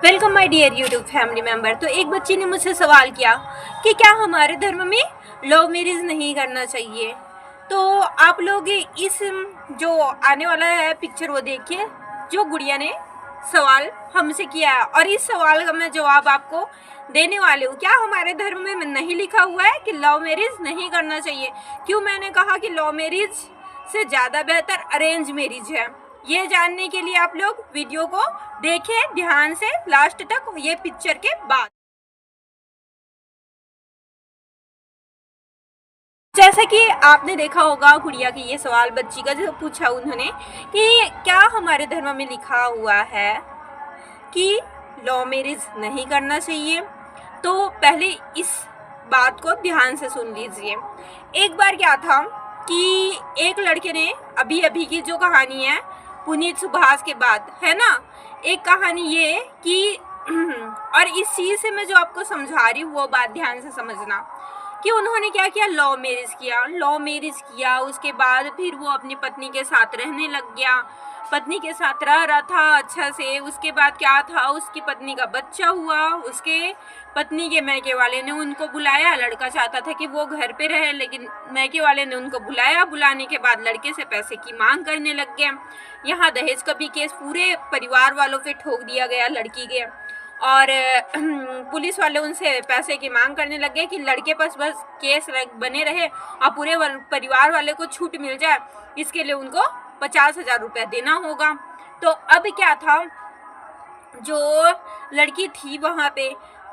Welcome my dear YouTube family member. तो एक बच्ची ने मुझसे सवाल किया कि क्या हमारे धर्म में लव मैरिज नहीं करना चाहिए। तो आप लोग इस जो आने वाला है पिक्चर वो देखिए, जो गुड़िया ने सवाल हमसे किया है, और इस सवाल का मैं जवाब आपको देने वाली हूँ। क्या हमारे धर्म में नहीं लिखा हुआ है कि लव मैरिज नहीं करना चाहिए? क्यों मैंने कहा कि लव मैरिज से ज़्यादा बेहतर अरेंज मैरिज है, ये जानने के लिए आप लोग वीडियो को देखें ध्यान से लास्ट तक, ये पिक्चर के बाद। जैसा कि आपने देखा होगा गुड़िया की ये सवाल बच्ची का जो पूछा उन्होंने कि क्या हमारे धर्म में लिखा हुआ है कि लव मैरिज नहीं करना चाहिए। तो पहले इस बात को ध्यान से सुन लीजिए। एक बार क्या था कि एक लड़के ने अभी अभी की जो कहानी है पुनीत सुभाष के बाद है ना, एक कहानी ये कि और इस चीज़ से मैं जो आपको समझा रही हूँ वो बात ध्यान से समझना कि उन्होंने क्या किया, लव मैरिज किया। उसके बाद फिर वो अपनी पत्नी के साथ रहने लग गया, पत्नी के साथ रह रहा था अच्छा से। उसके बाद क्या था, उसकी पत्नी का बच्चा हुआ। उसके पत्नी के मैके वाले ने उनको बुलाया, लड़का चाहता था कि वो घर पे रहे लेकिन मैके वाले ने उनको बुलाया। बुलाने के बाद लड़के से पैसे की मांग करने लग गए। यहाँ दहेज का भी केस पूरे परिवार वालों पे ठोक दिया गया लड़की के, और पुलिस वाले उनसे पैसे की मांग करने लग गए कि लड़के पास बस केस बने रहे और पूरे परिवार वाले को छूट मिल जाए, इसके लिए उनको 50,000 रुपये देना होगा। तो अब क्या था, जो लड़की थी वहाँ पे,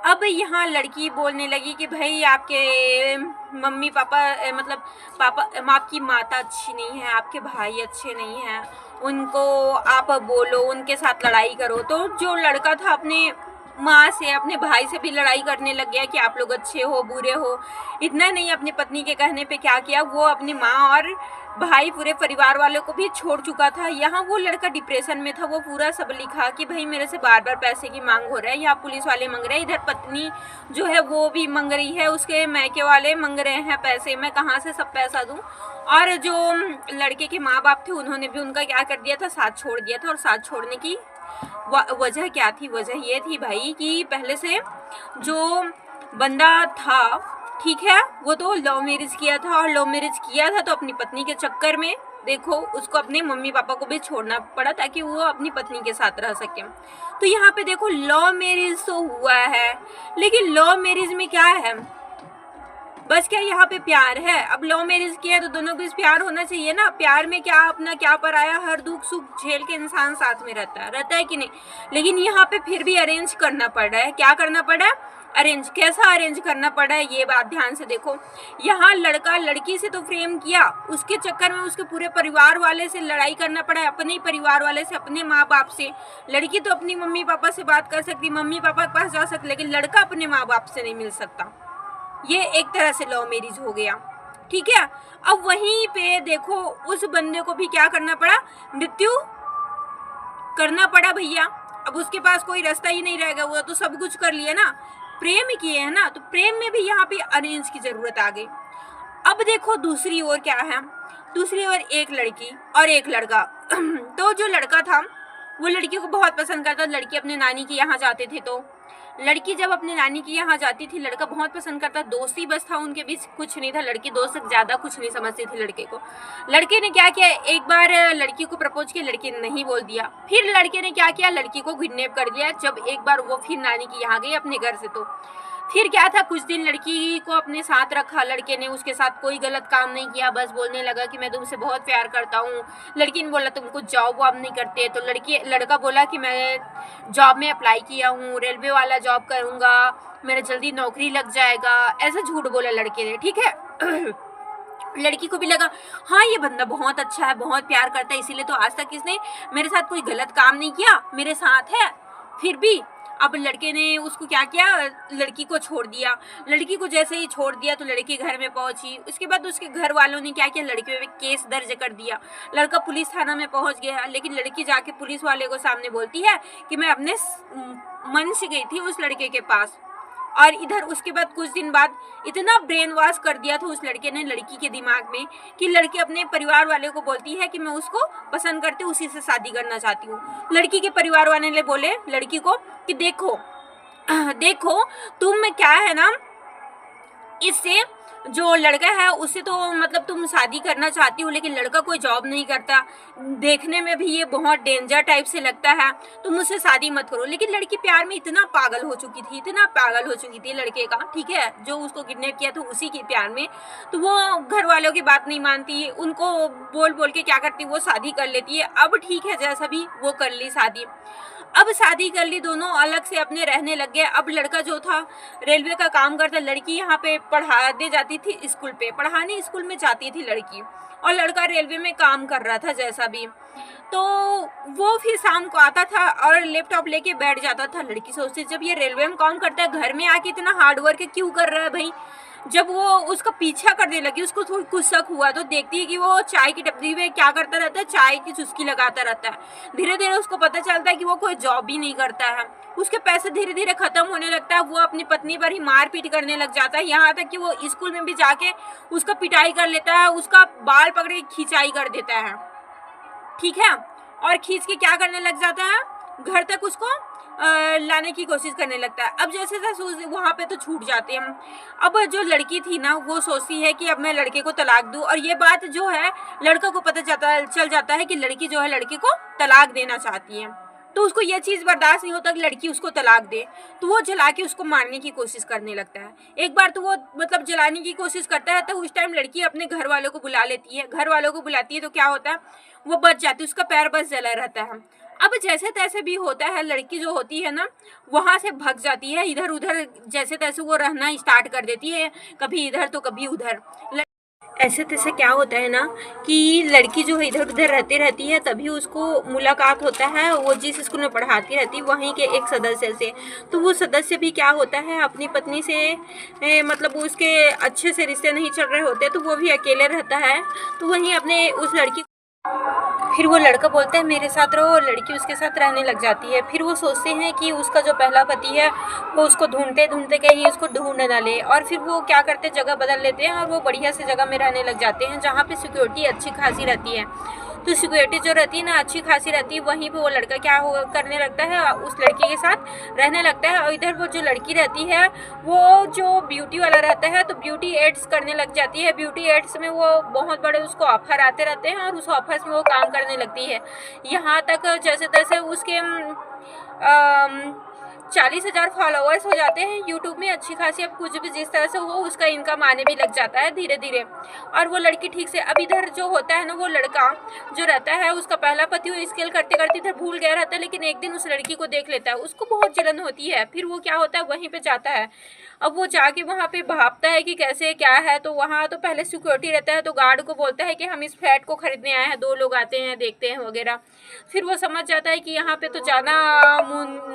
अब यहाँ लड़की बोलने लगी कि भाई आपके मम्मी पापा मतलब पापा आपकी माता अच्छी नहीं है, आपके भाई अच्छे नहीं हैं, उनको आप बोलो, उनके साथ लड़ाई करो। तो जो लड़का था अपने माँ से अपने भाई से भी लड़ाई करने लग गया कि आप लोग अच्छे हो बुरे हो। इतना नहीं, अपनी पत्नी के कहने पे क्या किया, वो अपनी माँ और भाई पूरे परिवार वालों को भी छोड़ चुका था। यहाँ वो लड़का डिप्रेशन में था, वो पूरा सब लिखा कि भाई मेरे से बार बार पैसे की मांग हो रहा है, यहाँ पुलिस वाले मांग रहे हैं, इधर पत्नी जो है वो भी मांग रही है, उसके मैके वाले मांग रहे हैं पैसे, मैं कहाँ से सब पैसा दूँ। और जो लड़के के माँ बाप थे उन्होंने भी उनका क्या कर दिया था, साथ छोड़ दिया था। और साथ छोड़ने की वजह क्या थी, वजह ये थी भाई कि पहले से जो बंदा था, ठीक है, वो तो लव मैरिज किया था, और लव मैरिज किया था तो अपनी पत्नी के चक्कर में देखो उसको अपने मम्मी पापा को भी छोड़ना पड़ा ताकि वो अपनी पत्नी के साथ रह सके। तो यहाँ पे देखो लव मैरिज तो हुआ है, लेकिन लव मैरिज में क्या है, बस क्या यहाँ पे प्यार है? अब लव मैरिज किया तो दोनों को प्यार होना चाहिए ना। प्यार में क्या अपना क्या पराया, हर दुख सुख झेल के इंसान साथ में रहता है कि नहीं। लेकिन यहाँ पे फिर भी अरेंज करना पड़ रहा है। क्या करना पड़ रहा है? अरेंज। कैसा अरेंज करना पड़ा है ये बात ध्यान से देखो। यहाँ लड़का लड़की से तो प्रेम किया, उसके चक्कर में उसके पूरे परिवार वाले से लड़ाई करना पड़ा है, अपने ही परिवार वाले से, अपने माँ बाप से। लड़की तो अपनी मम्मी पापा से बात कर सकती, मम्मी पापा के पास जा सकती, लेकिन लड़का अपने माँ बाप से नहीं मिल सकता। ये एक तरह से लव मैरिज हो गया, ठीक है। अब वहीं पे देखो उस बंदे को भी क्या करना पड़ा, मृत्यु करना पड़ा भैया। अब उसके पास कोई रास्ता ही नहीं रहेगा, वो तो सब कुछ कर लिया ना, प्रेम किए है ना, तो प्रेम में भी यहाँ पे अरेंज की जरूरत आ गई। अब देखो दूसरी ओर क्या है, दूसरी ओर एक लड़की और एक लड़का। तो जो लड़का था वो लड़की को बहुत पसंद करता, लड़की अपने नानी के यहाँ जाते थे, तो लड़की जब अपने नानी के यहाँ जाती थी लड़का बहुत पसंद करता, दोस्ती बस था उनके बीच, कुछ नहीं था। लड़की दोस्त से ज़्यादा कुछ नहीं समझती थी लड़के को। लड़के ने क्या किया, एक बार लड़की को प्रपोज किया, लड़की ने नहीं बोल दिया। फिर लड़के ने क्या किया, लड़की को किडनैप कर दिया। जब एक बार वो फिर नानी के यहाँ गई अपने घर से, तो फिर क्या था, कुछ दिन लड़की को अपने साथ रखा लड़के ने, उसके साथ कोई गलत काम नहीं किया, बस बोलने लगा कि मैं तुमसे बहुत प्यार करता हूँ। लड़की ने बोला तुम कुछ जॉब वॉब नहीं करते, तो लड़का बोला कि मैं जॉब में अप्लाई किया हूँ, रेलवे वाला जॉब करूँगा, मेरा जल्दी नौकरी लग जाएगा, ऐसा झूठ बोला लड़के ने, ठीक है। लड़की को भी लगा हाँ ये बंदा बहुत अच्छा है, बहुत प्यार करता है, इसीलिए तो आज तक इसने मेरे साथ कोई गलत काम नहीं किया, मेरे साथ है। फिर भी अब लड़के ने उसको क्या किया, लड़की को छोड़ दिया। लड़की को जैसे ही छोड़ दिया तो लड़की घर में पहुंची। उसके बाद उसके घर वालों ने क्या किया, लड़की पे केस दर्ज कर दिया। लड़का पुलिस थाना में पहुंच गया, लेकिन लड़की जाके पुलिस वाले को सामने बोलती है कि मैं अपने मन से गई थी उस लड़के के पास, और इधर उसके बाद कुछ दिन बाद इतना ब्रेन वॉश कर दिया था उस लड़के ने लड़की के दिमाग में कि लड़की अपने परिवार वाले को बोलती है कि मैं उसको पसंद करती हूँ, उसी से शादी करना चाहती हूँ। लड़की के परिवार वाले ने बोले लड़की को कि देखो देखो तुम क्या है ना, इससे जो लड़का है उससे तो मतलब तुम शादी करना चाहती हो, लेकिन लड़का कोई जॉब नहीं करता, देखने में भी ये बहुत डेंजर टाइप से लगता है, तुम मुझसे शादी मत करो। लेकिन लड़की प्यार में इतना पागल हो चुकी थी, इतना पागल हो चुकी थी लड़के का, ठीक है, जो उसको किडनैप किया था उसी के प्यार में, तो वो घर वालों की बात नहीं मानती, उनको बोल बोल के क्या करती, वो शादी कर लेती है। अब ठीक है, जैसा भी वो कर ली शादी। अब शादी कर ली, दोनों अलग से अपने रहने लग गए। अब लड़का जो था रेलवे का काम करता, लड़की यहाँ पे पढ़ाने जाती थी स्कूल पे, पढ़ाने स्कूल में जाती थी लड़की, और लड़का रेलवे में काम कर रहा था जैसा भी। तो वो फिर शाम को आता था और लैपटॉप लेके बैठ जाता था। लड़की सोचती जब ये रेलवे में काम करता है, घर में आके इतना हार्ड वर्क क्यों कर रहा है भाई। जब वो उसका पीछा करने लगी, उसको थोड़ी कुछ शक हुआ, तो देखती है कि वो चाय की टपरी में क्या करता रहता है, चाय की चुस्की लगाता रहता है। धीरे धीरे उसको पता चलता है कि वो कोई जॉब भी नहीं करता है, उसके पैसे धीरे धीरे खत्म होने लगता है। वो अपनी पत्नी पर ही मारपीट करने लग जाता है, यहाँ तक कि वो स्कूल में भी जाके उसका पिटाई कर लेता है, उसका बाल पकड़ के खिंचाई कर देता है, ठीक है, और खींच के क्या करने लग जाता है, घर तक उसको लाने की कोशिश करने लगता है। अब जैसे जैसे वहाँ पे तो छूट जाते हैं। अब जो लड़की थी ना, वो सोचती है कि अब मैं लड़के को तलाक दूँ, और ये बात जो है लड़का को पता चल जाता है कि लड़की जो है लड़के को तलाक देना चाहती है। तो उसको ये चीज़ बर्दाश्त नहीं होता कि लड़की उसको तलाक दे, तो वो जला के उसको मारने की कोशिश करने लगता है। एक बार तो वो मतलब जलाने की कोशिश करता रहता है, उस टाइम लड़की अपने घर वालों को बुला लेती है। घर वालों को बुलाती है तो क्या होता है, वो बच जाती है, उसका पैर बस जला रहता है। अब जैसे तैसे भी होता है, लड़की जो होती है ना वहाँ से भाग जाती है, इधर उधर जैसे तैसे वो रहना स्टार्ट कर देती है, कभी इधर तो कभी उधर। ऐसे तैसे क्या होता है ना कि लड़की जो है इधर उधर रहती है, तभी उसको मुलाकात होता है वो जिस स्कूल में पढ़ाती रहती है वहीं के एक सदस्य से। तो वो सदस्य भी क्या होता है, अपनी पत्नी से मतलब उसके अच्छे से रिश्ते नहीं चल रहे होते, तो वो भी अकेले रहता है। तो वहीं अपने उस लड़की, फिर वो लड़का बोलता है मेरे साथ रहो, और लड़की उसके साथ रहने लग जाती है। फिर वो सोचते हैं कि उसका जो पहला पति है वो उसको ढूंढते ढूंढते कहीं उसको ढूंढ ना ले, और फिर वो क्या करते जगह बदल लेते हैं, और वो बढ़िया से जगह में रहने लग जाते हैं जहाँ पे सिक्योरिटी अच्छी खासी रहती है। तो सिक्योरिटी जो रहती है ना अच्छी खासी रहती है, वहीं पे वो लड़का क्या करने लगता है, उस लड़की के साथ रहने लगता है। और इधर वो जो लड़की रहती है वो जो ब्यूटी वाला रहता है, तो ब्यूटी एड्स करने लग जाती है। ब्यूटी एड्स में वो बहुत बड़े उसको ऑफर आते रहते हैं, और उस ऑफर्स में वो काम करने लगती है। यहाँ तक जैसे तैसे उसके 40,000 फॉलोअर्स हो जाते हैं यूट्यूब में अच्छी खासी। अब कुछ भी जिस तरह से हो उसका इनकम आने भी लग जाता है धीरे धीरे, और वो लड़की ठीक से। अब इधर जो होता है ना, वो लड़का जो रहता है उसका पहला पति वो स्केल करते करते इधर भूल गया रहता है, लेकिन एक दिन उस लड़की को देख लेता है, उसको बहुत जलन होती है। फिर वो क्या होता है, वहीं पे जाता है। अब वो जाके वहाँ पे भापता है कि कैसे क्या है, तो वहाँ तो पहले सिक्योरिटी रहता है, तो गार्ड को बोलता है कि हम इस फ्लैट को खरीदने आए हैं, 2 लोग आते हैं देखते हैं वगैरह। फिर वो समझ जाता है कि यहाँ पे तो जाना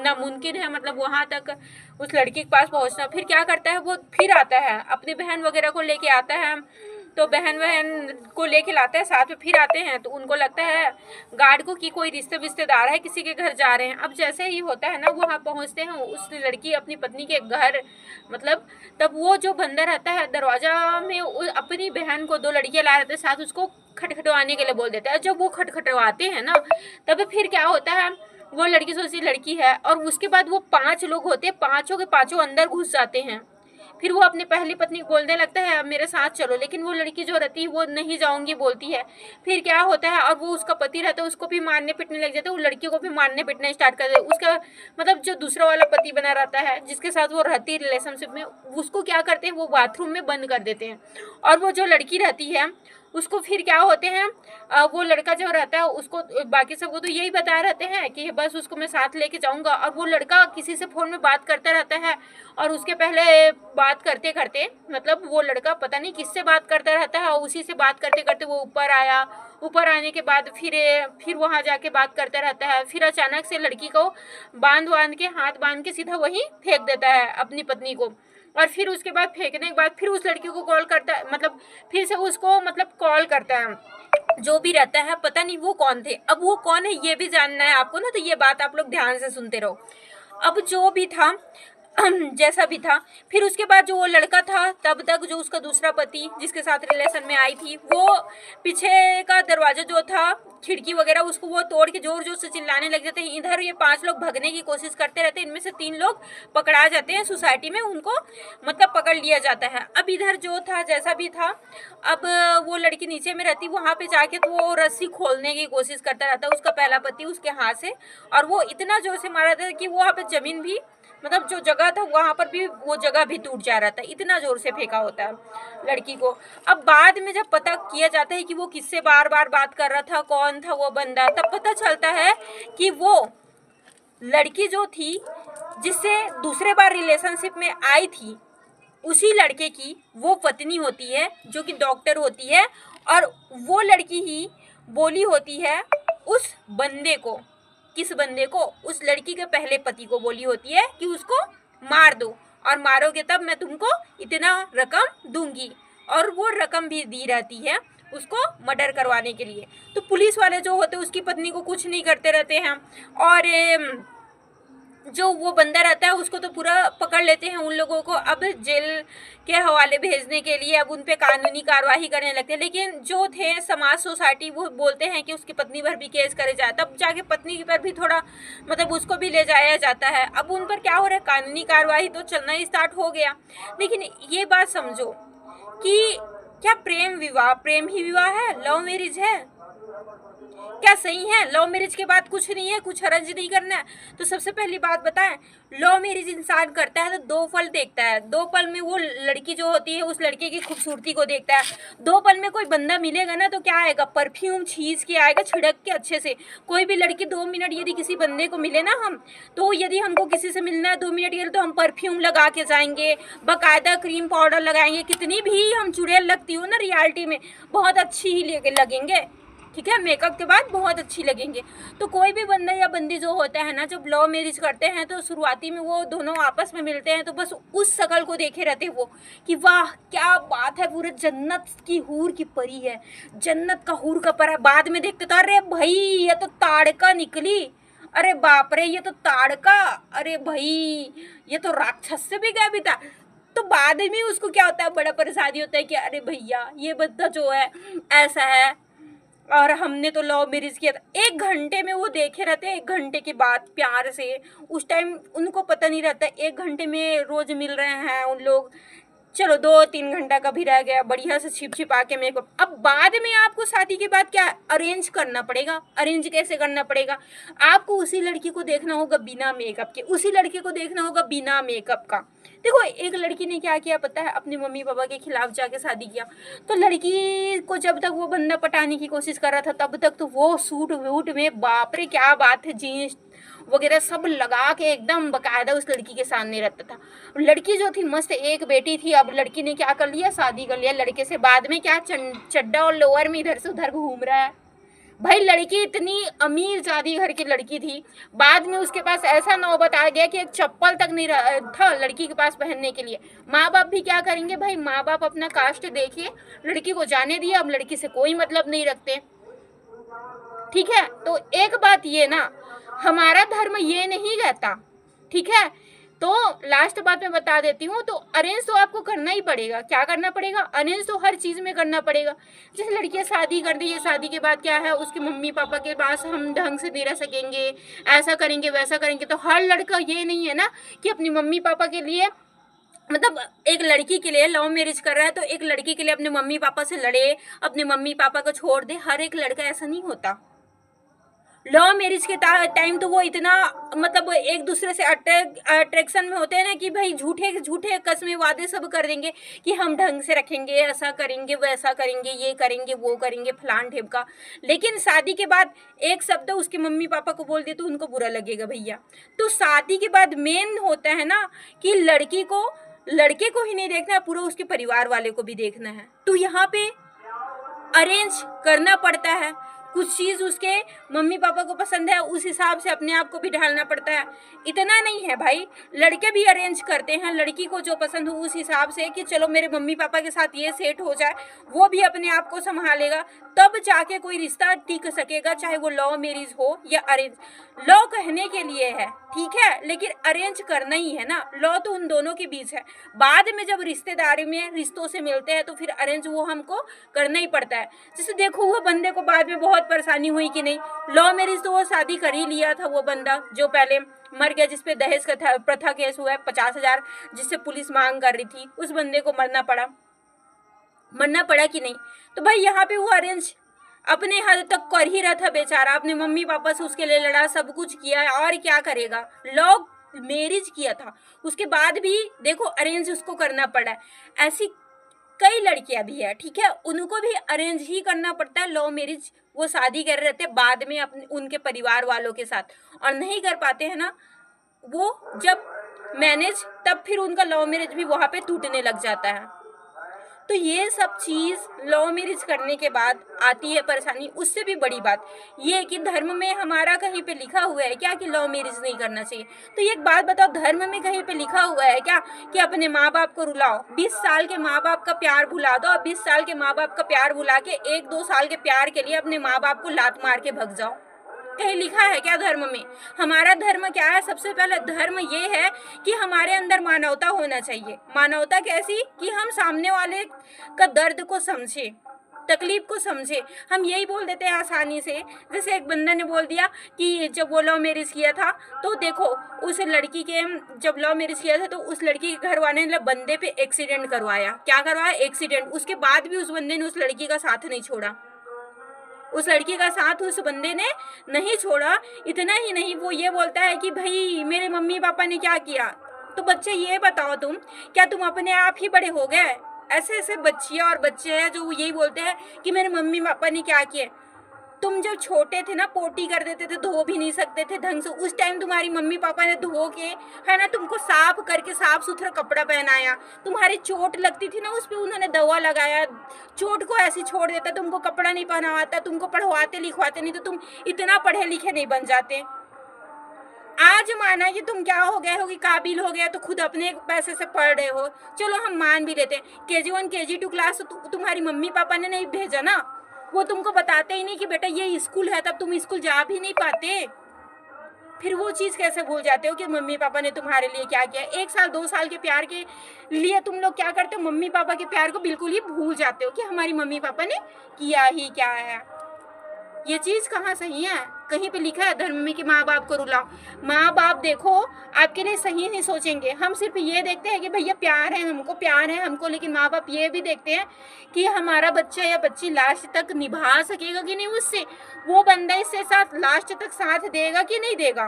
नामुमकिन है, मतलब वहाँ तक उस लड़की के पास पहुँचना। फिर क्या करता है, वो फिर आता है अपनी बहन वगैरह को लेके आता है, तो बहन को लेके लाता है साथ में। फिर आते हैं तो उनको लगता है गार्ड को कि कोई रिश्तेदार है, किसी के घर जा रहे हैं। अब जैसे ही होता है ना, वहाँ पहुँचते हैं उस लड़की अपनी पत्नी के घर, मतलब तब वो जो बंदा रहता है दरवाजा में अपनी बहन को 2 लड़कियाँ ला रहते हैं साथ, उसको खटखटवाने के लिए बोल देता है। जब वो खटखटवाते हैं ना, तब फिर क्या होता है, वो लड़की सोचती लड़की है, और उसके बाद वो 5 लोग होते हैं, 5 के 5 अंदर घुस जाते हैं। फिर वो अपनी पहली पत्नी को बोलने लगता है अब मेरे साथ चलो, लेकिन वो लड़की जो रहती है वो नहीं जाऊंगी बोलती है। फिर क्या होता है, और वो उसका पति रहता है उसको भी मारने पीटने लग जाता है, वो लड़की को भी मारने पीटने स्टार्ट कर देता है। उसका मतलब जो दूसरा वाला पति बना रहता है जिसके साथ वो रहती है रिलेशनशिप में, उसको क्या करते हैं, वो बाथरूम में बंद कर देते हैं। और वो जो लड़की रहती है उसको फिर क्या होते हैं, वो लड़का जो रहता है उसको बाकी सबको तो यही बताए रहते हैं कि बस उसको मैं साथ लेके जाऊंगा। और वो लड़का किसी से फ़ोन में बात करता रहता है, और उसके पहले बात करते करते मतलब वो लड़का पता नहीं किससे बात करता रहता है, और उसी से बात करते करते वो ऊपर आया। ऊपर आने के बाद फिर वहाँ जाके बात करता रहता है। फिर अचानक से लड़की को बांध के हाथ बांध के सीधा वहीं फेंक देता है अपनी पत्नी को। और फिर उसके बाद फेंकने के बाद फिर उस लड़की को कॉल करता है, मतलब फिर से उसको मतलब कॉल करता है जो भी रहता है, पता नहीं वो कौन थे। अब वो कौन है ये भी जानना है आपको ना, तो ये बात आप लोग ध्यान से सुनते रहो। अब जो भी था जैसा भी था। फिर उसके बाद जो वो लड़का था तब तक जो उसका दूसरा पति जिसके साथ रिलेशन में आई थी, वो पीछे का दरवाजा जो था, खिड़की वगैरह, उसको वो तोड़ के जोर जोर से चिल्लाने लग जाते हैं। इधर ये 5 लोग भगने की कोशिश करते रहते हैं, इनमें से 3 लोग पकड़ा जाते हैं सोसाइटी में, उनको मतलब पकड़ लिया जाता है। अब इधर जो था जैसा भी था, अब वो लड़की नीचे में रहती, वहाँ पे जाके तो वो रस्सी खोलने की कोशिश करता रहता उसका पहला पति उसके हाथ से, और वो इतना जोर से मारा था कि वहाँ पे जमीन भी, मतलब जो जगह था वहाँ पर भी वो जगह भी टूट जा रहा था, इतना जोर से फेंका होता है लड़की को। अब बाद में जब पता किया जाता है कि वो किससे बार बार बात कर रहा था, कौन था वो बंदा, तब पता चलता है कि वो लड़की जो थी जिससे दूसरे बार रिलेशनशिप में आई थी, उसी लड़के की वो पत्नी होती है जो कि डॉक्टर होती है, और वो लड़की ही बोली होती है उस बंदे को, किस बंदे को, उस लड़की के पहले पति को बोली होती है कि उसको मार दो, और मारोगे तब मैं तुमको इतना रकम दूंगी, और वो रकम भी दी रहती है उसको मर्डर करवाने के लिए। तो पुलिस वाले जो होते हैं उसकी पत्नी को कुछ नहीं करते रहते हैं, और जो वो बंदा रहता है उसको तो पूरा पकड़ लेते हैं उन लोगों को, अब जेल के हवाले भेजने के लिए, अब उन पे कानूनी कार्रवाई करने लगते हैं। लेकिन जो थे समाज सोसाइटी वो बोलते हैं कि उसकी पत्नी पर भी केस करे जाए, तब जाके पत्नी पर भी थोड़ा मतलब उसको भी ले जाया जाता है। अब उन पर क्या हो रहा है, कानूनी कार्रवाई तो चलना ही स्टार्ट हो गया। लेकिन ये बात समझो कि क्या प्रेम ही विवाह है, लव मैरिज है, क्या सही है? लव मैरिज के बाद कुछ नहीं है, कुछ हर्ज नहीं करना है। तो सबसे पहली बात बताएं, लव मैरिज इंसान करता है तो 2 पल देखता है। 2 पल में वो लड़की जो होती है उस लड़के की खूबसूरती को देखता है। 2 पल में कोई बंदा मिलेगा ना तो क्या आएगा, परफ्यूम छींच के आएगा, छिड़क के अच्छे से। कोई भी लड़की 2 मिनट यदि किसी बंदे को मिले ना, हम तो यदि हमको किसी से मिलना है 2 मिनट के लिए, तो हम परफ्यूम लगा के जाएंगे, बाकायदा क्रीम पाउडर लगाएंगे, कितनी भी हम चुड़ैल लगती हो ना रियलिटी में, बहुत अच्छी ही लगेंगे, ठीक है, मेकअप के बाद बहुत अच्छी लगेंगे। तो कोई भी बंदा या बंदी जो होता है ना, जब लव मैरिज करते हैं तो शुरुआती में वो दोनों आपस में मिलते हैं तो बस उस शक्ल को देखे रहते हैं वो कि वाह क्या बात है, पूरे जन्नत की हूर की परी है, जन्नत का हूर का परा। बाद में देखते तो अरे भाई ये तो ताड़का निकली, अरे बाप रे ये तो ताड़का, अरे भाई ये तो राक्षस से भी गया भी था। तो बाद में उसको क्या होता है, बड़ा परेशानी होता है कि अरे भैया ये बंदा जो है ऐसा है, और हमने तो लव मैरिज किया था। 1 घंटे में वो देखे रहते हैं, 1 घंटे के बाद प्यार से, उस टाइम उनको पता नहीं रहता 1 घंटे में रोज मिल रहे हैं उन लोग। चलो 2-3 घंटा का भी रह गया, बढ़िया से छिप छिपा के मेकअप। अब बाद में आपको शादी के बाद क्या अरेंज करना पड़ेगा। अरेंज कैसे करना पड़ेगा, आपको उसी लड़की को देखना होगा बिना मेकअप के, उसी लड़के को देखना होगा बिना मेकअप का। देखो एक लड़की ने क्या किया पता है, अपने मम्मी पापा के खिलाफ जाके शादी किया। तो लड़की को जब तक वो बंदा पटाने की कोशिश कर रहा था तब तक तो वो सूट वूट में बाप रे क्या बात है, जीन्स वगैरह सब लगा के एकदम बकायदा उस लड़की के सामने रहता था। लड़की जो थी मस्त एक बेटी थी। अब लड़की ने क्या कर लिया, शादी कर लिया लड़के से। बाद में क्या चड्डा और लोअर में इधर से उधर घूम रहा है। भाई लड़की इतनी अमीर जादी घर की लड़की थी, बाद में उसके पास ऐसा नौबत आ गया कि एक चप्पल तक नहीं था लड़की के पास पहनने के लिए। माँ बाप भी क्या करेंगे भाई, माँ बाप अपना कास्ट देखिए, लड़की को जाने दिया, अब लड़की से कोई मतलब नहीं रखते, ठीक है। तो एक बात ये ना, हमारा धर्म ये नहीं कहता, ठीक है। तो लास्ट बात मैं बता देती हूँ, तो अरेंज तो आपको करना ही पड़ेगा। क्या करना पड़ेगा, अरेंज तो हर चीज़ में करना पड़ेगा। जैसे लड़कियाँ शादी कर दी है, शादी के बाद क्या है, उसके मम्मी पापा के पास हम ढंग से नहीं रह सकेंगे, ऐसा करेंगे वैसा करेंगे। तो हर लड़का ये नहीं है ना कि अपनी मम्मी पापा के लिए, मतलब एक लड़की के लिए लव मैरिज कर रहा है तो एक लड़की के लिए अपने मम्मी पापा से लड़े, अपने मम्मी पापा को छोड़ दे। हर एक लड़का ऐसा नहीं होता। लव मैरिज के टाइम तो वो इतना मतलब एक दूसरे से अट्रैक्शन में होते हैं ना कि भाई झूठे झूठे कस्में वादे सब कर देंगे कि हम ढंग से रखेंगे, ऐसा करेंगे वैसा करेंगे, ये करेंगे वो करेंगे फलान ढेब का। लेकिन शादी के बाद एक शब्द उसके मम्मी पापा को बोल दे तो उनको बुरा लगेगा भैया। तो शादी के बाद मेन होता है ना कि लड़की को, लड़के को ही नहीं देखना है, पूरा उसके परिवार वाले को भी देखना है। तो यहाँ पे अरेंज करना पड़ता है। कुछ चीज़ उसके मम्मी पापा को पसंद है, उस हिसाब से अपने आप को भी ढालना पड़ता है। इतना नहीं है भाई, लड़के भी अरेंज करते हैं, लड़की को जो पसंद हो उस हिसाब से कि चलो मेरे मम्मी पापा के साथ ये सेट हो जाए, वो भी अपने आप को संभालेगा, तब जाके कोई रिश्ता टिक सकेगा, चाहे वो लव मैरिज हो या अरेंज। लव कहने के लिए है, ठीक है, लेकिन अरेंज करना ही है ना। लव तो उन दोनों के बीच है, बाद में जब रिश्तेदारी में रिश्तों से मिलते हैं तो फिर अरेंज वो हमको करना ही पड़ता है। जैसे देखो वो बंदे को बाद में बहुत परेशानी हुई कि नहीं, लव मैरिज तो वो शादी कर ही लिया था, वो बंदा जो पहले मर गया, जिसपे दहेज का प्रथा केस हुआ है 50,000 जिससे पुलिस मांग कर रही थी, उस बंदे को मरना पड़ा कि नहीं। तो भाई यहाँ पे वो अरेंज अपने हद तक कर ही रहा था बेचारा, अपने मम्मी पापा से उसके लिए लड़ा, सब कुछ किया, और क्या करेगा, लव मैरिज किया था, उसके बाद भी देखो अरेंज उसको करना पड़ा। ऐसी कई लड़कियां भी है, ठीक है, उनको भी अरेंज ही करना पड़ता है। लव मैरिज वो शादी कर रहे थे बाद में अपने उनके परिवार वालों के साथ, और नहीं कर पाते हैं ना वो जब मैनेज, तब फिर उनका लव मैरिज भी वहाँ पे टूटने लग जाता है। तो ये सब चीज़ लव मैरिज करने के बाद आती है परेशानी। उससे भी बड़ी बात ये है कि धर्म में हमारा कहीं पे लिखा हुआ है क्या कि लव मैरिज नहीं करना चाहिए। तो ये एक बात बताओ, धर्म में कहीं पे लिखा हुआ है क्या कि अपने माँ बाप को रुलाओ, 20 साल के माँ बाप का प्यार भुला दो, और 20 साल के माँ बाप का प्यार भुला के 1-2 साल के प्यार के लिए अपने माँ बाप को लात मार के भग जाओ? कहीं लिखा है क्या धर्म में? हमारा धर्म क्या है? सबसे पहले धर्म ये है कि हमारे अंदर मानवता होना चाहिए। मानवता कैसी? कि हम सामने वाले का दर्द को समझे, तकलीफ को समझे। हम यही बोल देते हैं आसानी से, जैसे एक बंदा ने बोल दिया कि जब वो लव मैरिज किया था तो देखो उस लड़की के, जब लव मैरिज किया था तो उस लड़की के घर वाले ने बंदे पे एक्सीडेंट करवाया। क्या करवाया? एक्सीडेंट। उसके बाद भी उस बंदे ने उस लड़की का साथ नहीं छोड़ा, उस लड़की का साथ उस बंदे ने नहीं छोड़ा। इतना ही नहीं, वो ये बोलता है कि भाई मेरे मम्मी पापा ने क्या किया। तो बच्चे ये बताओ तुम, क्या तुम अपने आप ही बड़े हो गए? ऐसे ऐसे बच्चियाँ और बच्चे हैं जो यही बोलते हैं कि मेरे मम्मी पापा ने क्या किया। तुम जब छोटे थे ना, पोटी कर देते थे, धो भी नहीं सकते थे ढंग से, उस टाइम तुम्हारी मम्मी पापा ने धो के, है ना, तुमको साफ करके साफ सुथरा कपड़ा पहनाया। तुम्हारी चोट लगती थी ना, उस पर उन्होंने दवा लगाया, चोट को ऐसे छोड़ देता, तुमको कपड़ा नहीं पहनाता, तुमको पढ़वाते लिखवाते नहीं, तो तुम इतना पढ़े लिखे नहीं बन जाते। आज माना कि तुम क्या हो गए हो कि काबिल हो गया, तो खुद अपने पैसे से पढ़ रहे हो, चलो हम मान भी लेते हैं। KG1 KG2 क्लास तो तुम्हारी मम्मी पापा ने नहीं भेजा ना, वो तुमको बताते ही नहीं कि बेटा ये स्कूल है, तब तुम स्कूल जा भी नहीं पाते। फिर वो चीज़ कैसे भूल जाते हो कि मम्मी पापा ने तुम्हारे लिए क्या किया। 1 साल 2 साल के प्यार के लिए तुम लोग क्या करते हो, मम्मी पापा के प्यार को बिल्कुल ही भूल जाते हो कि हमारी मम्मी पापा ने किया ही क्या है। ये चीज़ कहाँ सही है? कहीं पे लिखा है धर्म में कि माँ बाप को रुलाओ? माँ बाप देखो आपके लिए सही नहीं सोचेंगे, हम सिर्फ ये देखते हैं कि भैया प्यार है हमको, प्यार है हमको, लेकिन माँ बाप ये भी देखते हैं कि हमारा बच्चा या बच्ची लास्ट तक निभा सकेगा कि नहीं, उससे वो बंदा इससे साथ लास्ट तक साथ देगा कि नहीं देगा।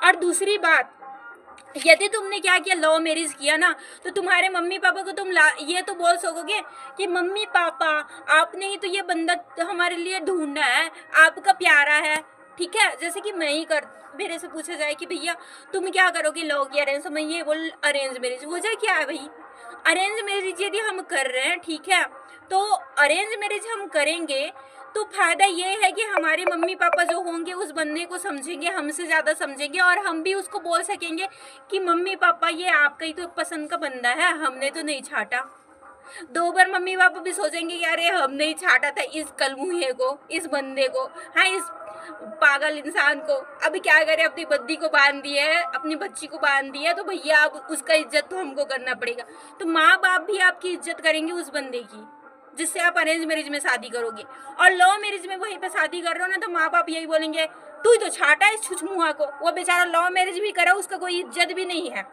और दूसरी बात, यदि तुमने क्या किया, लव मैरिज किया ना, तो तुम्हारे मम्मी पापा को तुम ये तो बोल सकोगे कि मम्मी पापा आपने ही तो ये बंदा हमारे लिए ढूंढा है, आपका प्यारा है, ठीक है। जैसे कि मैं ही मेरे से पूछा जाए कि भैया तुम क्या करोगे, लव की अरेंज, तो मैं ये बोल अरेंज मैरिज। वजह क्या है भाई? अरेंज मैरिज यदि हम कर रहे हैं, ठीक है, तो अरेंज मैरिज हम करेंगे तो फायदा ये है कि हमारे मम्मी पापा जो होंगे उस बंदे को समझेंगे, हमसे ज़्यादा समझेंगे, और हम भी उसको बोल सकेंगे कि मम्मी पापा ये आपका ही तो पसंद का बंदा है, हमने तो नहीं छाटा। 2 बार मम्मी पापा भी सोचेंगे कि अरे हमने ही छाटा था इस कलमुहे को, इस बंदे को, हाँ इस पागल इंसान को। अब क्या करे, अपनी बद्दी को बांध दिया है, अपनी बच्ची को बांध दिया है, तो भैया अब उसका इज्जत तो हमको करना पड़ेगा। तो माँ बाप भी आपकी इज्जत करेंगे उस बंदे की जिससे आप अरेंज मैरिज में शादी करोगे। और लव मैरिज में वहीं पे शादी कर रहे हो ना, तो माँ बाप यही बोलेंगे तू ही तो छाटा है इस छुछमुहा को। वो बेचारा लव मैरिज भी करा, उसका कोई इज्जत भी नहीं है।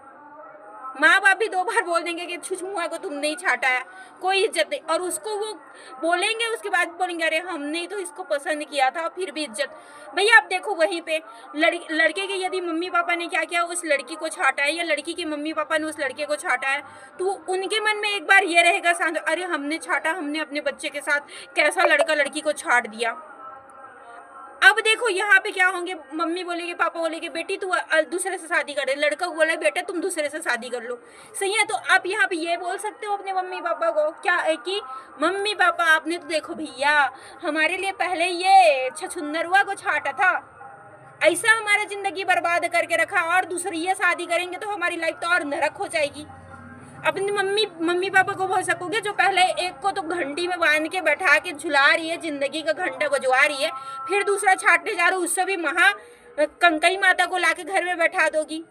माँ बाप भी 2 बार बोल देंगे कि छुछमुआ को तुम नहीं छाटा है, कोई इज्जत नहीं। और उसको वो बोलेंगे, उसके बाद बोलेंगे अरे हमने तो इसको पसंद किया था, फिर भी इज्जत। भैया आप देखो वहीं पे लड़के के यदि मम्मी पापा ने क्या किया, उस लड़की को छाटा है, या लड़की के मम्मी पापा ने उस लड़के को छाटा है, तो उनके मन में एक बार ये रहेगा शांत, अरे हमने छाटा, हमने अपने बच्चे के साथ कैसा लड़का लड़की को छाट दिया। अब देखो यहाँ पे क्या होंगे, मम्मी बोलेगी, पापा बोलेगे बेटी तू दूसरे से शादी कर दे, लड़का बोले बेटा तुम दूसरे से शादी कर लो, सही है। तो आप यहाँ पे ये बोल सकते हो अपने मम्मी पापा को क्या है कि मम्मी पापा आपने तो देखो भैया हमारे लिए पहले ये छछुंदरुआ को छाटा था, ऐसा हमारा जिंदगी बर्बाद करके रखा, और दूसरी ये शादी करेंगे तो हमारी लाइफ तो और नरक हो जाएगी। अपनी मम्मी पापा को बोल सकोगे जो पहले एक को तो घंटी में बांध के बैठा के झुला रही है, जिंदगी का घंटा बजवा रही है, फिर दूसरा छाटने जा रहा, उससे भी महा कंकई माता को लाके घर में बैठा दोगी,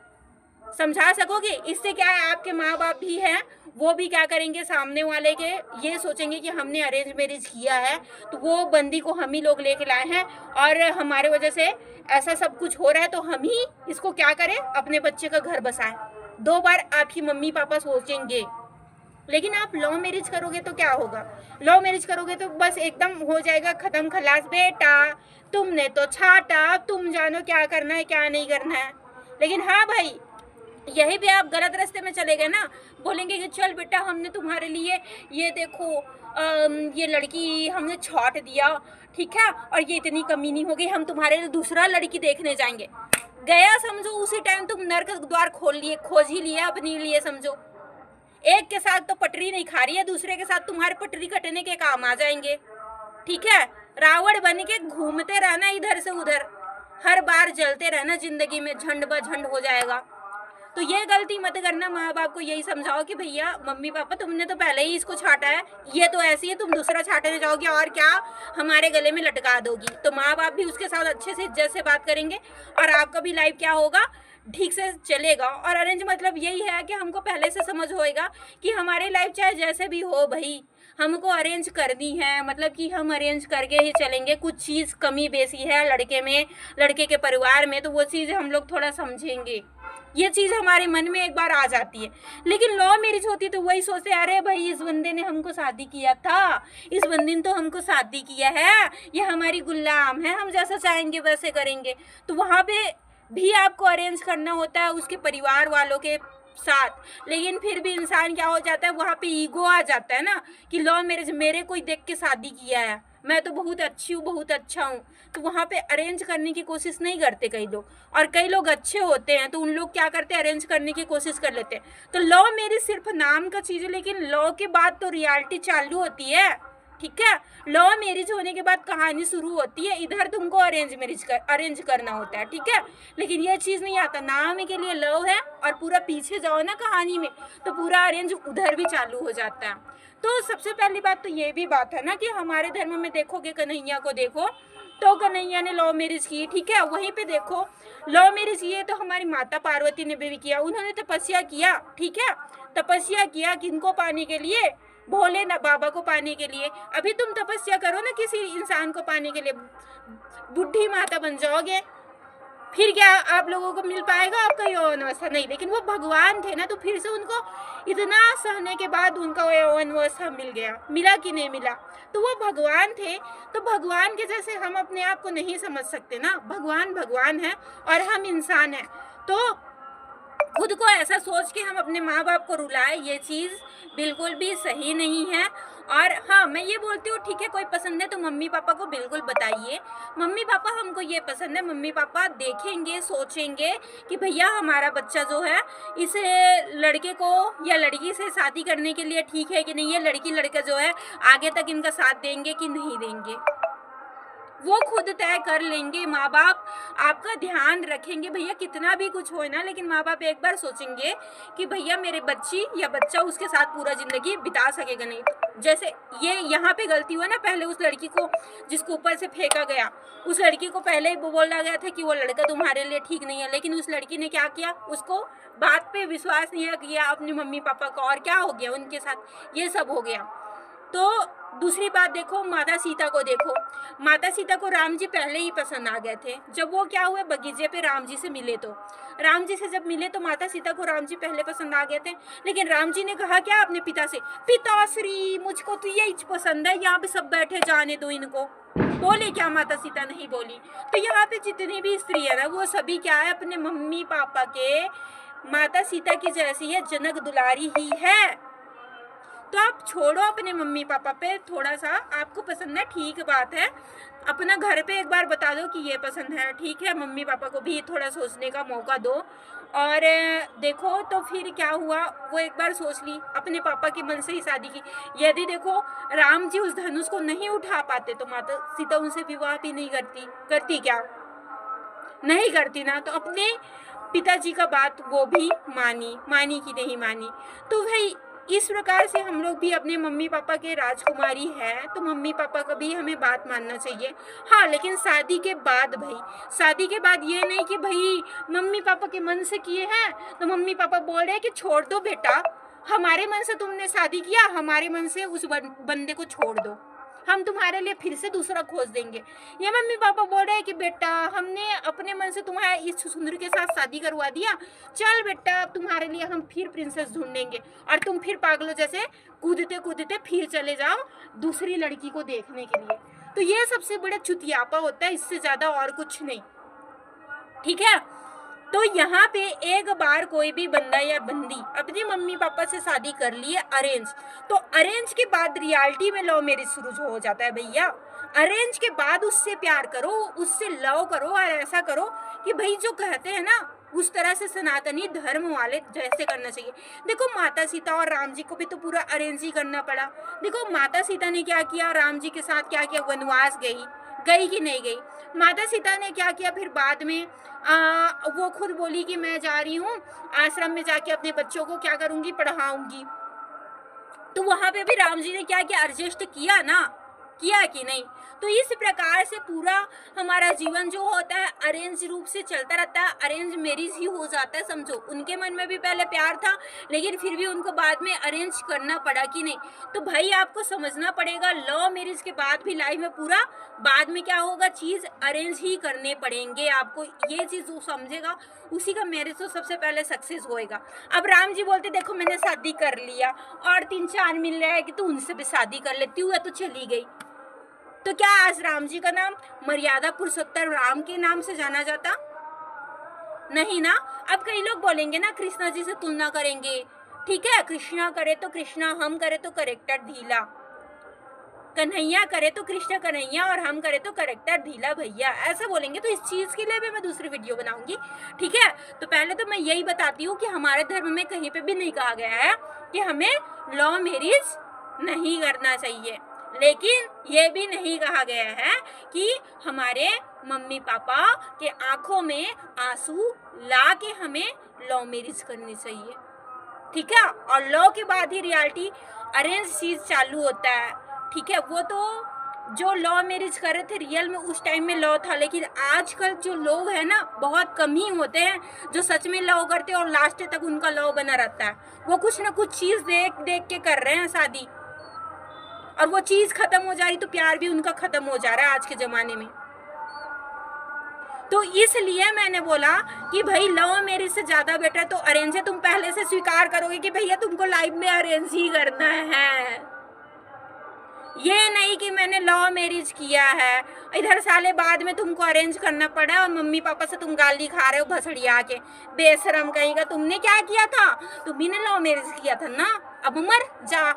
समझा सकोगे? इससे क्या है, आपके माँ बाप भी हैं, वो भी क्या करेंगे, सामने वाले के ये सोचेंगे कि हमने अरेंज मैरिज किया है तो वो बंदी को हम ही लोग लेके लाए हैं और हमारे वजह से ऐसा सब कुछ हो रहा है, तो हम ही इसको क्या करें, अपने बच्चे का घर बसाएं। 2 बार आपकी मम्मी पापा सोचेंगे। लेकिन आप लव मैरिज करोगे तो क्या होगा, लव मैरिज करोगे तो बस एकदम हो जाएगा खत्म खलास, बेटा तुमने तो छाटा, तुम जानो क्या करना है क्या नहीं करना है। लेकिन हाँ भाई, यही भी आप गलत रास्ते में चले गए ना, बोलेंगे कि चल बेटा हमने तुम्हारे लिए ये देखो ये लड़की हमने छाट दिया, ठीक है, और ये इतनी कमीनी हो गई, हम तुम्हारे लिए दूसरा लड़की देखने जाएंगे। गया समझो, उसी टाइम तुम नर्क द्वार खोज ही लिया अपने लिए, समझो। एक के साथ तो पटरी नहीं खा रही है, दूसरे के साथ तुम्हारे पटरी कटने के काम आ जाएंगे, ठीक है। रावण बन के घूमते रहना इधर से उधर, हर बार जलते रहना, जिंदगी में झंड ब झंड हो जाएगा। तो ये गलती मत करना, माँ बाप को यही समझाओ कि भैया मम्मी पापा तुमने तो पहले ही इसको छाटा है, ये तो ऐसी है, तुम दूसरा छाटने जाओगे और क्या हमारे गले में लटका दोगी। तो माँ बाप भी उसके साथ अच्छे से इज्जत से बात करेंगे और आपका भी लाइफ क्या होगा, ठीक से चलेगा। और अरेंज मतलब यही है कि हमको पहले से समझ होएगा कि हमारी लाइफ चाहे जैसे भी हो भाई, हमको अरेंज करनी है, मतलब कि हम अरेंज करके ही चलेंगे। कुछ चीज़ कमी बेसी है लड़के में, लड़के के परिवार में, तो वो चीज़ हम लोग थोड़ा समझेंगे, ये चीज़ हमारे मन में एक बार आ जाती है। लेकिन लव मैरिज होती तो वही सोचते, अरे भाई इस बंदे ने हमको शादी किया था, इस बंदे ने तो हमको शादी किया है, ये हमारी गुलाम है, हम जैसा चाहेंगे वैसे करेंगे। तो वहाँ पे भी आपको अरेंज करना होता है उसके परिवार वालों के साथ। लेकिन फिर भी इंसान क्या हो जाता है, वहाँ पे ईगो आ जाता है ना कि लव मैरिज मेरे कोई देख के शादी किया है, मैं तो बहुत अच्छी हूँ, बहुत अच्छा हूँ, तो वहाँ पे अरेंज करने की कोशिश नहीं करते कई लोग। और कई लोग अच्छे होते हैं तो उन लोग क्या करते हैं, अरेंज करने की कोशिश कर लेते हैं। तो लव मैरिज सिर्फ नाम का चीज़ है, लेकिन लव के बाद तो रियलिटी चालू होती है, ठीक है। लव मैरिज होने के बाद कहानी शुरू होती है, इधर तुमको अरेंज करना होता है, ठीक है। लेकिन ये चीज़ नहीं आता, नाम के लिए लव है और पूरा पीछे जाओ ना कहानी में तो पूरा अरेंज उधर भी चालू हो जाता है। तो सबसे पहली बात तो ये भी बात है ना कि हमारे धर्म में देखोगे, कन्हैया को देखो तो कन्हैया ने लव मैरिज की, ठीक है। वहीं पे देखो लव मैरिज ये तो हमारी माता पार्वती ने भी किया, उन्होंने तपस्या किया, ठीक है। तपस्या किया किनको पाने के लिए, भोले ना बाबा को पाने के लिए। अभी तुम तपस्या करो ना किसी इंसान को पाने के लिए, बुढ़ी माता बन जाओगे, फिर क्या आप लोगों को मिल पाएगा आपका यौवन अवस्था? नहीं। लेकिन वो भगवान थे ना, तो फिर से उनको इतना सहने के बाद उनका यौवन अवस्था मिल गया, मिला कि नहीं मिला? तो वो भगवान थे, तो भगवान के जैसे हम अपने आप को नहीं समझ सकते ना। भगवान भगवान है और हम इंसान हैं, तो खुद को ऐसा सोच के हम अपने माँ बाप को रुलाए, ये चीज़ बिल्कुल भी सही नहीं है। और हाँ, मैं ये बोलती हूँ ठीक है, कोई पसंद है तो मम्मी पापा को बिल्कुल बताइए, मम्मी पापा हमको ये पसंद है, मम्मी पापा देखेंगे, सोचेंगे कि भैया हमारा बच्चा जो है इस लड़के को या लड़की से शादी करने के लिए ठीक है कि नहीं, ये लड़की लड़का जो है आगे तक इनका साथ देंगे कि नहीं देंगे, वो खुद तय कर लेंगे। माँ बाप आपका ध्यान रखेंगे, भैया कितना भी कुछ हो ना, लेकिन माँ बाप एक बार सोचेंगे कि भैया मेरे बच्ची या बच्चा उसके साथ पूरा ज़िंदगी बिता सकेगा नहीं। जैसे ये यहाँ पे गलती हुआ ना, पहले उस लड़की को जिसको ऊपर से फेंका गया, उस लड़की को पहले ही बोला गया था कि वो लड़का तुम्हारे लिए ठीक नहीं है, लेकिन उस लड़की ने क्या किया, उसको बात पे विश्वास नहीं किया अपने मम्मी पापा का, और क्या हो गया उनके साथ, ये सब हो गया। तो दूसरी बात देखो, माता सीता को देखो, माता सीता को राम जी पहले ही पसंद आ गए थे। जब वो क्या हुए, बगीचे पे राम जी से मिले, तो राम जी से जब मिले तो माता सीता को राम जी पहले पसंद आ गए थे। लेकिन राम जी ने कहा क्या अपने पिता से, पिताश्री मुझको तो यही पसंद है, यहाँ पे सब बैठे जाने दो इनको, बोले क्या माता सीता? नहीं बोली। तो यहाँ पे जितनी भी स्त्री है ना, वो सभी क्या है, अपने मम्मी पापा के माता सीता की जैसी है, जनक दुलारी ही है। तो आप छोड़ो अपने मम्मी पापा पे थोड़ा सा, आपको पसंद है ठीक बात है, अपना घर पे एक बार बता दो कि ये पसंद है, ठीक है, मम्मी पापा को भी थोड़ा सोचने का मौका दो। और देखो तो फिर क्या हुआ, वो एक बार सोच ली, अपने पापा के मन से ही शादी की। यदि देखो राम जी उस धनुष को नहीं उठा पाते तो माता सीता उनसे विवाह भी नहीं करती क्या? नहीं करती ना। तो अपने पिताजी का बात वो भी मानी कि नहीं मानी। तो भाई इस प्रकार से हम लोग भी अपने मम्मी पापा के राजकुमारी हैं, तो मम्मी पापा का भी हमें बात मानना चाहिए। हाँ, लेकिन शादी के बाद भाई, शादी के बाद ये नहीं कि भाई मम्मी पापा के मन से किए हैं तो मम्मी पापा बोल रहे हैं कि छोड़ दो बेटा, हमारे मन से तुमने शादी किया, हमारे मन से उस बंदे को छोड़ दो, हम तुम्हारे लिए फिर से दूसरा खोज देंगे। ये मम्मी पापा बोल रहे हैं कि बेटा हमने अपने मन से तुम्हारे इस सुंदर के साथ शादी करवा दिया, चल बेटा अब तुम्हारे लिए हम फिर प्रिंसेस ढूंढेंगे, और तुम फिर पागलों जैसे कूदते कूदते फिर चले जाओ दूसरी लड़की को देखने के लिए। तो ये सबसे बड़ा चुतियापा होता है, इससे ज़्यादा और कुछ नहीं, ठीक है। तो यहाँ पे एक बार कोई भी बंदा या बंदी अपने मम्मी पापा से शादी कर लिए अरेंज, तो अरेंज के बाद रियलिटी में लव मैरिज शुरू हो जाता है भैया। अरेंज के बाद उससे प्यार करो, उससे लव करो, और ऐसा करो कि भाई जो कहते हैं ना उस तरह से सनातनी धर्म वाले जैसे करना चाहिए। देखो माता सीता और राम जी को भी तो पूरा अरेंज ही करना पड़ा। देखो माता सीता ने क्या किया, राम जी के साथ क्या किया, वनवास गई कि नहीं गई। माता सीता ने क्या किया, फिर बाद में वो खुद बोली कि मैं जा रही हूँ आश्रम में, जाके अपने बच्चों को क्या करूँगी, पढ़ाऊँगी। तो वहाँ पे भी राम जी ने क्या किया, एडजस्ट किया ना, किया कि नहीं। तो इस प्रकार से पूरा हमारा जीवन जो होता है अरेंज रूप से चलता रहता है, अरेंज मैरिज ही हो जाता है समझो। उनके मन में भी पहले प्यार था, लेकिन फिर भी उनको बाद में अरेंज करना पड़ा कि नहीं। तो भाई आपको समझना पड़ेगा, लव मैरिज के बाद भी लाइफ में पूरा बाद में क्या होगा, चीज़ अरेंज ही करने पड़ेंगे आपको। ये चीज़ जो समझेगा उसी का मैरिज तो सबसे पहले सक्सेस होएगा। अब राम जी बोलते देखो मैंने शादी कर लिया और 3-4 मिल रहा है कि तू उनसे भी शादी कर लेती हूँ, तो चली गई, तो क्या आज राम जी का नाम मर्यादा पुरुषोत्तम राम के नाम से जाना जाता? नहीं ना। अब कई लोग बोलेंगे ना कृष्णा जी से तुलना करेंगे, ठीक है, कृष्णा करे तो कृष्णा, हम करे तो करेक्टर ढीला, कन्हैया करे तो कृष्ण कन्हैया, और हम करे तो करेक्टर ढीला भैया, ऐसा बोलेंगे। तो इस चीज़ के लिए भी मैं दूसरी वीडियो बनाऊंगी, ठीक है। तो पहले तो मैं यही बताती हूँ कि हमारे धर्म में कहीं पे भी नहीं कहा गया है कि हमें लव मैरिज नहीं करना चाहिए, लेकिन ये भी नहीं कहा गया है कि हमारे मम्मी पापा के आंखों में आंसू ला के हमें लव मैरिज करनी चाहिए, ठीक है। और लव के बाद ही रियलिटी अरेंज चीज़ चालू होता है, ठीक है। वो तो जो लव मैरिज कर रहे थे रियल में उस टाइम में लव था, लेकिन आजकल जो लोग हैं ना बहुत कम ही होते हैं जो सच में लव करते हैं और लास्ट तक उनका लव बना रहता है। वो कुछ ना कुछ चीज़ देख देख के कर रहे हैं शादी, और वो चीज़ खत्म हो जा रही तो प्यार भी उनका खत्म हो जा रहा है आज के ज़माने में। तो इसलिए मैंने बोला कि भाई लव मैरिज से ज़्यादा बेटर तो अरेंज है। तुम पहले से स्वीकार करोगे कि भैया तुमको लाइफ में अरेंज ही करना है, ये नहीं कि मैंने लव मैरिज किया है, इधर साले बाद में तुमको अरेंज करना पड़ा और मम्मी पापा से तुम गाली खा रहे हो भसड़िया के, बेशरम कहीं का। तुमने क्या किया था, तुम्ही ने लव मैरिज किया था ना, अब मर जा।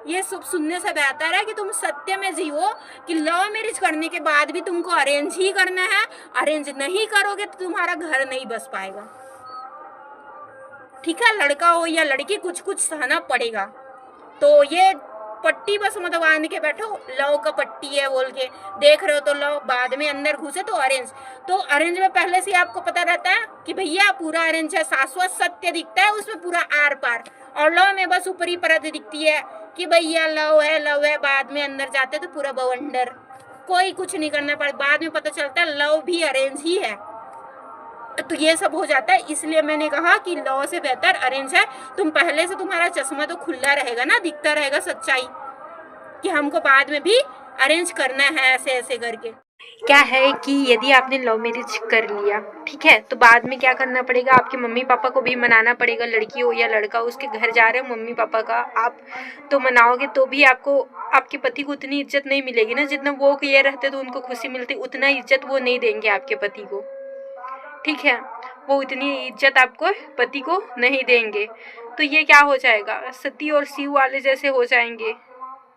ये सब सुनने से बेहतर है कि तुम सत्य में जियो कि लव मैरिज करने के बाद भी तुमको अरेंज ही करना है। अरेंज नहीं करोगे तो तुम्हारा घर नहीं बस पाएगा, ठीक है। लड़का हो या लड़की कुछ कुछ सहना पड़ेगा। तो ये पट्टी बस मत बांध के बैठो लव का पट्टी है बोल के, देख रहे हो तो लव, बाद में अंदर घुसे तो अरेंज। तो अरेंज में पहले से आपको पता रहता है कि भैया पूरा अरेंज है, शाश्वत सत्य दिखता है उसमें पूरा आर पार, और लव में बस ऊपरी परत दिखती है कि भैया लव है, बाद में अंदर जाते तो पूरा बवंडर, कोई कुछ नहीं करना पड़ता, बाद में पता चलता है लव भी अरेंज ही है। तो ये सब हो जाता है, इसलिए मैंने कहा कि लव से बेहतर अरेंज है। तुम पहले से तुम्हारा चश्मा तो खुला रहेगा ना, दिखता रहेगा सच्चाई कि हमको बाद में भी अरेंज करना है ऐसे ऐसे करके। क्या है कि यदि आपने लव मैरिज कर लिया, ठीक है, तो बाद में क्या करना पड़ेगा, आपके मम्मी पापा को भी मनाना पड़ेगा। लड़की हो या लड़का, उसके घर जा रहे हो मम्मी पापा का, आप तो मनाओगे तो भी आपको आपके पति को उतनी इज्जत नहीं मिलेगी ना, जितना वो ये रहते तो उनको खुशी मिलती, उतना इज्जत वो नहीं देंगे आपके पति को, ठीक है। वो उतनी इज्जत आपको पति को नहीं देंगे, तो ये क्या हो जाएगा, सती और शिव वाले जैसे हो जाएंगे।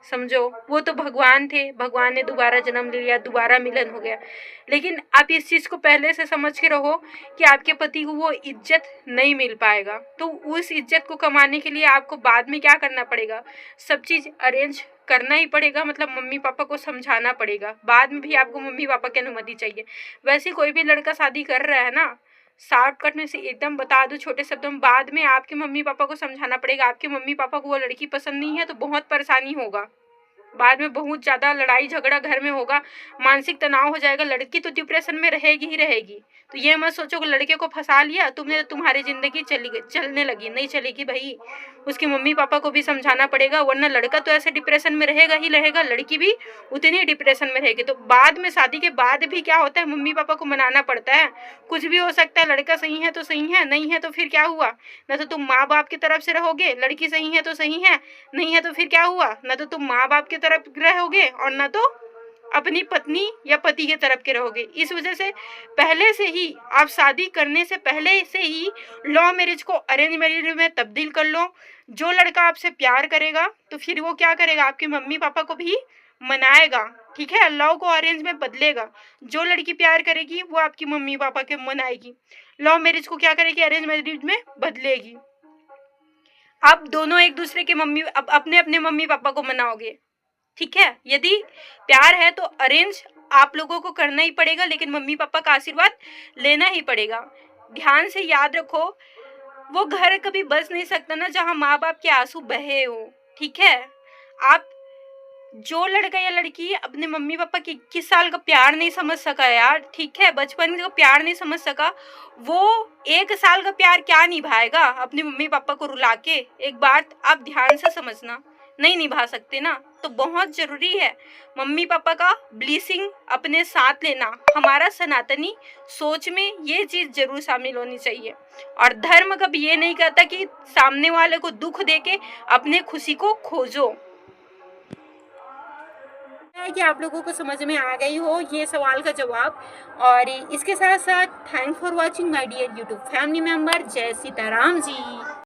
समझो, वो तो भगवान थे, भगवान ने दोबारा जन्म ले लिया, दोबारा मिलन हो गया, लेकिन आप इस चीज़ को पहले से समझ के रहो कि आपके पति को वो इज्जत नहीं मिल पाएगा। तो उस इज्जत को कमाने के लिए आपको बाद में क्या करना पड़ेगा, सब चीज़ अरेंज करना ही पड़ेगा, मतलब मम्मी पापा को समझाना पड़ेगा। बाद में भी आपको मम्मी पापा की अनुमति चाहिए। वैसे कोई भी लड़का शादी कर रहा है ना, शॉर्टकट में से एकदम बता दूं छोटे शब्दों में, बाद में आपके मम्मी पापा को समझाना पड़ेगा। आपके मम्मी पापा को वो लड़की पसंद नहीं है तो बहुत परेशानी होगा, बाद में बहुत ज़्यादा लड़ाई झगड़ा घर में होगा, मानसिक तनाव हो जाएगा, लड़की तो डिप्रेशन में रहेगी ही रहेगी। तो ये मत सोचो कि लड़के को फंसा लिया तुमने, तुम्हारी ज़िंदगी चलने लगी, नहीं चलेगी भाई। उसके मम्मी पापा को भी समझाना पड़ेगा, वरना लड़का तो ऐसे डिप्रेशन में रहेगा ही रहेगा, लड़की भी उतनी डिप्रेशन में रहेगी। तो बाद में शादी के बाद भी क्या होता है, मम्मी पापा को मनाना पड़ता है। कुछ भी हो सकता है, लड़का सही है तो सही है, नहीं है तो फिर क्या हुआ, न तो तुम माँ बाप की तरफ से रहोगे, लड़की सही है तो सही है, नहीं है तो फिर क्या हुआ, न तो तुम माँ बाप की तरफ रहोगे और न तो अपनी पत्नी या पति के तरफ के रहोगे। इस वजह से पहले से ही आप शादी करने से पहले से ही लव मैरिज को अरेंज मैरिज में तब्दील कर लो। जो लड़का आपसे प्यार करेगा तो फिर वो क्या करेगा, आपके मम्मी पापा को भी मनाएगा, ठीक है, लव को अरेंज में बदलेगा। जो लड़की प्यार करेगी वो आपकी मम्मी पापा के मनाएगी, लव मैरिज को क्या करेगी, अरेंज मैरिज में बदलेगी। आप दोनों एक दूसरे के अपने अपने मम्मी पापा को मनाओगे, ठीक है। यदि प्यार है तो अरेंज आप लोगों को करना ही पड़ेगा, लेकिन मम्मी पापा का आशीर्वाद लेना ही पड़ेगा। ध्यान से याद रखो, वो घर कभी बस नहीं सकता ना जहाँ माँ बाप के आंसू बहे हो, ठीक है। आप जो लड़का या लड़की अपने मम्मी पापा के 21 साल का प्यार नहीं समझ सका यार, ठीक है, बचपन का प्यार नहीं समझ सका, वो 1 साल का प्यार क्या निभाएगा अपने मम्मी पापा को रुला के। एक बात आप ध्यान से समझना, नहीं निभा सकते ना, तो बहुत ज़रूरी है मम्मी पापा का ब्लेसिंग अपने साथ लेना। हमारा सनातनी सोच में ये चीज़ जरूर शामिल होनी चाहिए। और धर्म कभी ये नहीं कहता कि सामने वाले को दुख देके अपने खुशी को खोजो। है कि आप लोगों को समझ में आ गई हो ये सवाल का जवाब। और इसके साथ साथ thanks for watching my dear YouTube family member. जय सीताराम जी।